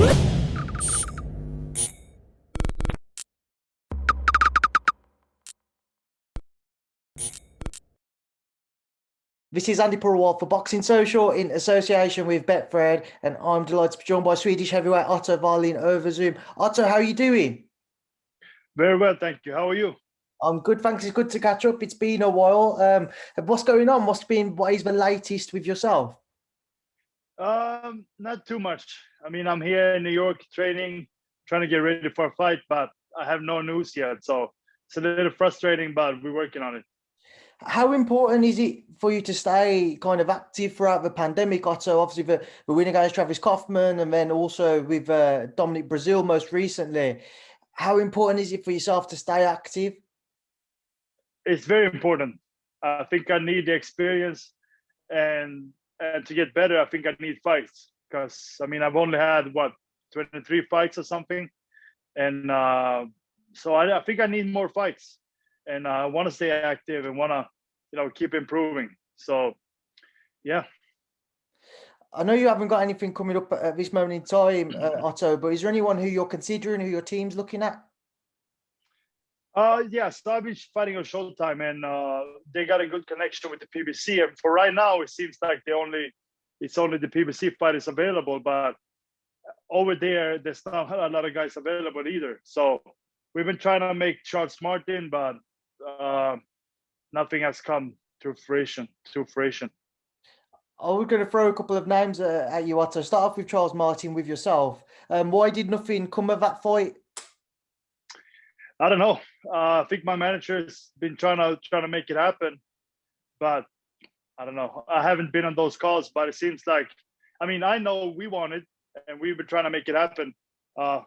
This is Andy Purewal for Boxing Social in association with Betfred, and I'm delighted to be joined by Swedish heavyweight Otto Wallin over Zoom. Otto, how are you doing? Very well, thank you. How are you? I'm good, thanks. It's good to catch up. It's been a while. What's going on? What is the latest with yourself? Not too much. I mean, I'm here in New York training, trying to get ready for a fight, but I have no news yet. So it's a little frustrating, but we're working on it. How important is it for you to stay kind of active throughout the pandemic, Otto? Obviously, the win against Travis Kaufman, and then also with Dominic Brazil most recently. How important is it for yourself to stay active? It's very important. I think I need the experience, and to get better, I think I need fights. Because I mean, I've only had 23 fights or something, and so I think I need more fights, and I want to stay active and want to keep improving. So yeah. I know you haven't got anything coming up at this moment in time, Otto, but is there anyone who you're considering, who your team's looking at? Yes, I've been fighting on Showtime, and they got a good connection with the PBC. And for right now, it seems like it's only the PBC fight is available. But over there's not a lot of guys available either. So we've been trying to make Charles Martin, but nothing has come to fruition. I was going to throw a couple of names at you, Otto. Start off with Charles Martin with yourself. Why did nothing come of that fight? I don't know. I think my manager's been trying to make it happen, but I don't know. I haven't been on those calls, but it seems like, I mean, I know we want it, and we've been trying to make it happen. I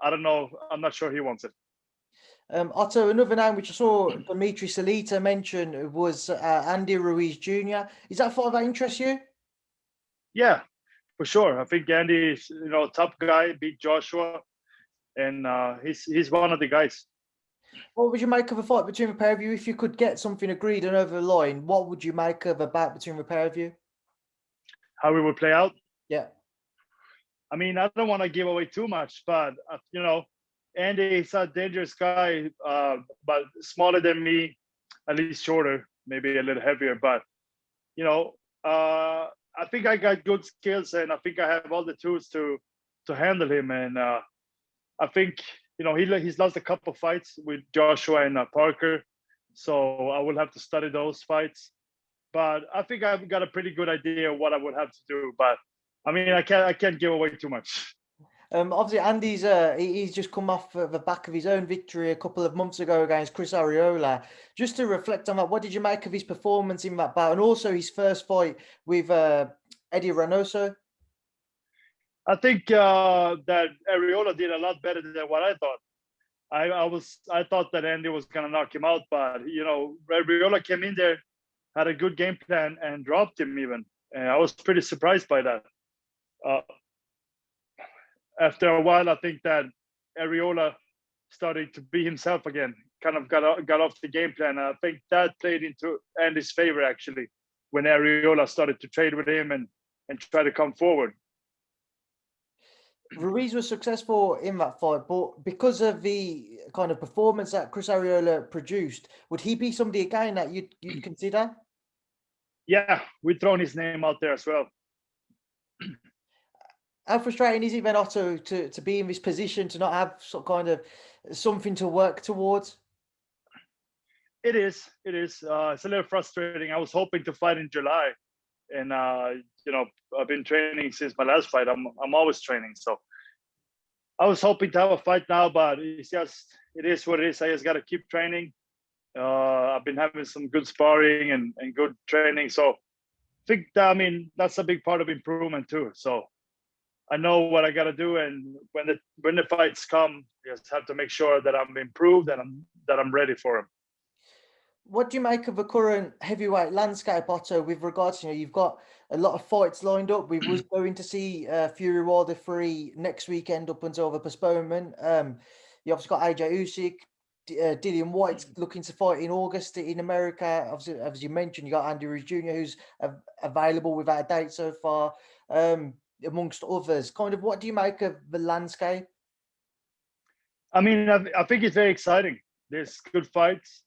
don't know. I'm not sure he wants it. Otto, another name which I saw Dimitri Salita mention was Andy Ruiz Jr. Is that fight that interests you? Yeah, for sure. I think Andy is, top guy, beat Joshua, and he's one of the guys. What would you make of a fight between the pair of you? If you could get something agreed and over the line, what would you make of a bout between the pair of you? How it would play out? Yeah. I mean, I don't want to give away too much, but Andy is a dangerous guy, but smaller than me, at least shorter, maybe a little heavier. But I think I got good skills, and I think I have all the tools to handle him. And I think he's lost a couple fights with Joshua and Parker, so I will have to study those fights. But I think I've got a pretty good idea of what I would have to do. But I mean, I can't give away too much. Obviously, Andy's he's just come off the back of his own victory a couple of months ago against Chris Arreola. Just to reflect on that, what did you make of his performance in that bout, and also his first fight with Eddie Reynoso? I think that Arreola did a lot better than what I thought. I thought that Andy was gonna knock him out, but Arreola came in there, had a good game plan, and dropped him even. And I was pretty surprised by that. After a while, I think that Arreola started to be himself again, kind of got off the game plan. I think that played into Andy's favor, actually, when Arreola started to trade with him and try to come forward. Ruiz was successful in that fight, but because of the kind of performance that Chris Arreola produced, would he be somebody again that you'd consider? Yeah, we've thrown his name out there as well. How frustrating is it then, Otto, to be in this position, to not have some kind of something to work towards? It is. It's a little frustrating. I was hoping to fight in July, and I've been training since my last fight. I'm always training, so I was hoping to have a fight now, but it is what it is. I just got to keep training. I've been having some good sparring and good training, so I think that's a big part of improvement too. So I know what I got to do, and when the fights come, I just have to make sure that I'm improved and I'm ready for them. What do you make of the current heavyweight landscape, Otto, with regards to, you've got a lot of fights lined up. We was going to see Fury Wilder 3 next weekend up until the postponement. You obviously got AJ-Usyk, Dillian Whyte looking to fight in August in America. Obviously, as you mentioned, you got Andy Ruiz Jr. who's available without a date so far. amongst others. Kind of, what do you make of the landscape? I mean, I think it's very exciting. There's good fights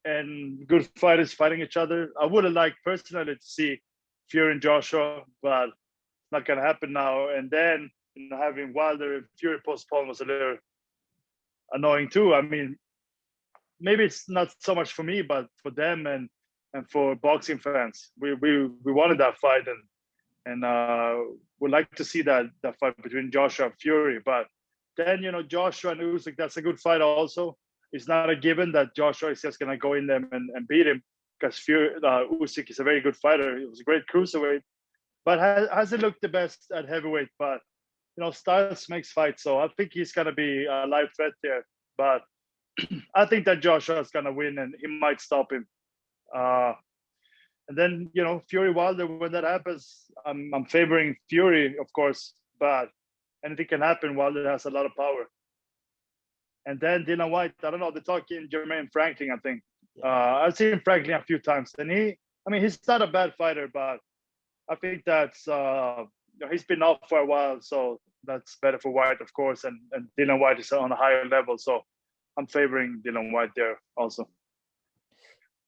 and good fighters fighting each other. I would have liked personally to see Fury and Joshua, but it's not gonna happen now. And then having Wilder and Fury postponed was a little annoying too. I mean, maybe it's not so much for me, but for them and for boxing fans, we wanted that fight and would like to see that fight between Joshua and Fury. But then Joshua and Usyk, that's a good fight also. It's not a given that Joshua is just gonna go in there and beat him, because Usyk is a very good fighter. He was a great cruiserweight, but hasn't looked the best at heavyweight. But styles makes fights, so I think he's gonna be a live threat there. But I think that Joshua is gonna win, and he might stop him. And then Fury Wilder, when that happens, I'm favoring Fury, of course, but anything can happen. Wilder has a lot of power. And then Dillian Whyte, I don't know, they're talking Jermaine Franklin, I think. I've seen Franklin a few times, and he's not a bad fighter, but I think that's he's been off for a while, so that's better for Whyte, of course, and Dillian Whyte is on a higher level, so I'm favoring Dillian Whyte there also.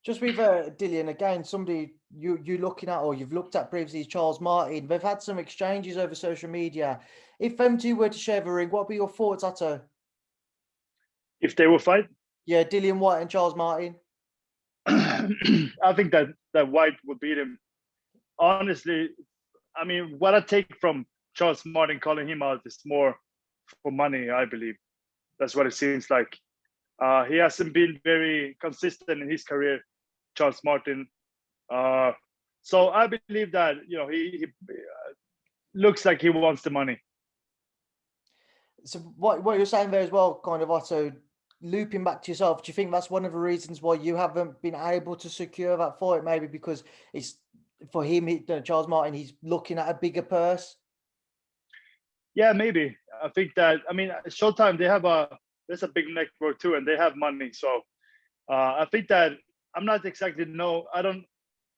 Just with Dillian, again, somebody you're looking at, or you've looked at previously, is Charles Martin. They've had some exchanges over social media. If them two were to share the ring, what would be your thoughts, Otto? If they will fight? Yeah, Dillian Whyte and Charles Martin. I think that Whyte would beat him. Honestly, I mean, what I take from Charles Martin calling him out is more for money, I believe. That's what it seems like. He hasn't been very consistent in his career, Charles Martin. So I believe that he looks like he wants the money. So what you're saying there as well, kind of, Otto, looping back to yourself, do you think that's one of the reasons why you haven't been able to secure that fight? Maybe because it's for him, Charles Martin, he's looking at a bigger purse. Yeah, maybe. I think that, I mean, Showtime, there's a big network too, and they have money. So I think that I don't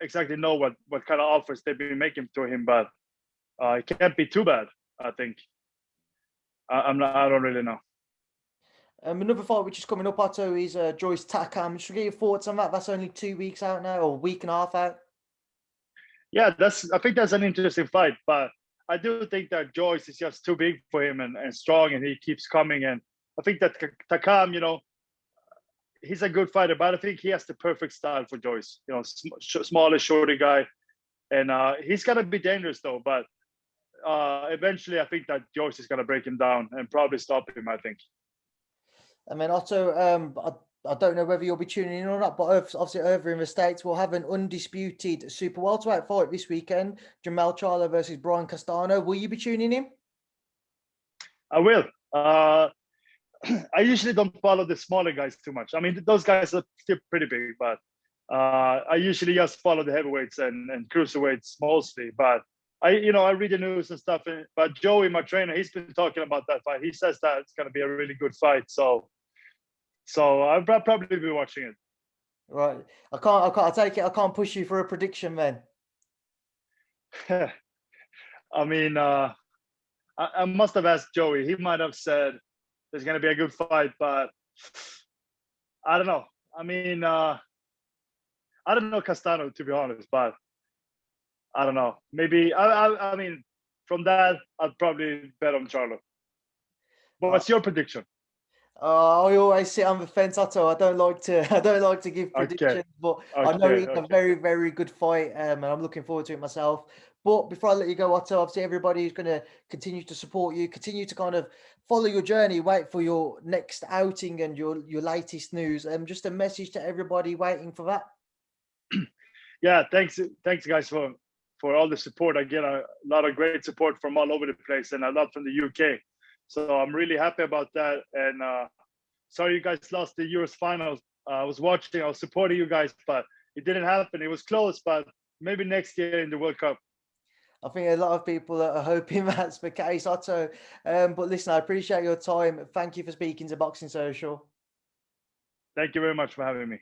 exactly know what kind of offers they've been making to him, but it can't be too bad, I think. I don't really know. Another fight which is coming up, Otto, is Joyce Takam. Should we get your thoughts on that? That's only 2 weeks out now, or a week and a half out. Yeah, I think that's an interesting fight, but I do think that Joyce is just too big for him and strong, and he keeps coming. And I think that Takam, he's a good fighter, but I think he has the perfect style for Joyce. Smaller, shorter guy, and he's gonna be dangerous though. But eventually, I think that Joyce is gonna break him down and probably stop him, I think. I mean, Otto, I don't know whether you'll be tuning in or not, but obviously over in the States, we'll have an undisputed super welterweight fight this weekend. Jermell Charlo versus Brian Castano. Will you be tuning in? I will. I usually don't follow the smaller guys too much. I mean, those guys are still pretty big, but I usually just follow the heavyweights and cruiserweights mostly. But I read the news and stuff. But Joey, my trainer, he's been talking about that fight. He says that it's going to be a really good fight. So I'll probably be watching it. Right. I take it. I can't push you for a prediction then. I mean, I must have asked Joey. He might have said there's going to be a good fight, but I don't know. I mean, I don't know Castano, to be honest, but I don't know. Maybe, I mean, from that, I'd probably bet on Charlo. But what's your prediction? I always sit on the fence, Otto. I don't like to give predictions, but I know it's a very, very good fight, and I'm looking forward to it myself. But before I let you go, Otto, obviously everybody who's going to continue to support you, continue to kind of follow your journey, wait for your next outing and your latest news. Just a message to everybody waiting for that. Yeah, thanks guys for all the support. I get a lot of great support from all over the place, and a lot from the UK. So I'm really happy about that. And sorry you guys lost the Euros finals. I was watching, I was supporting you guys, but it didn't happen. It was close, but maybe next year in the World Cup. I think a lot of people are hoping that's the case, Otto. But listen, I appreciate your time. Thank you for speaking to Boxing Social. Thank you very much for having me.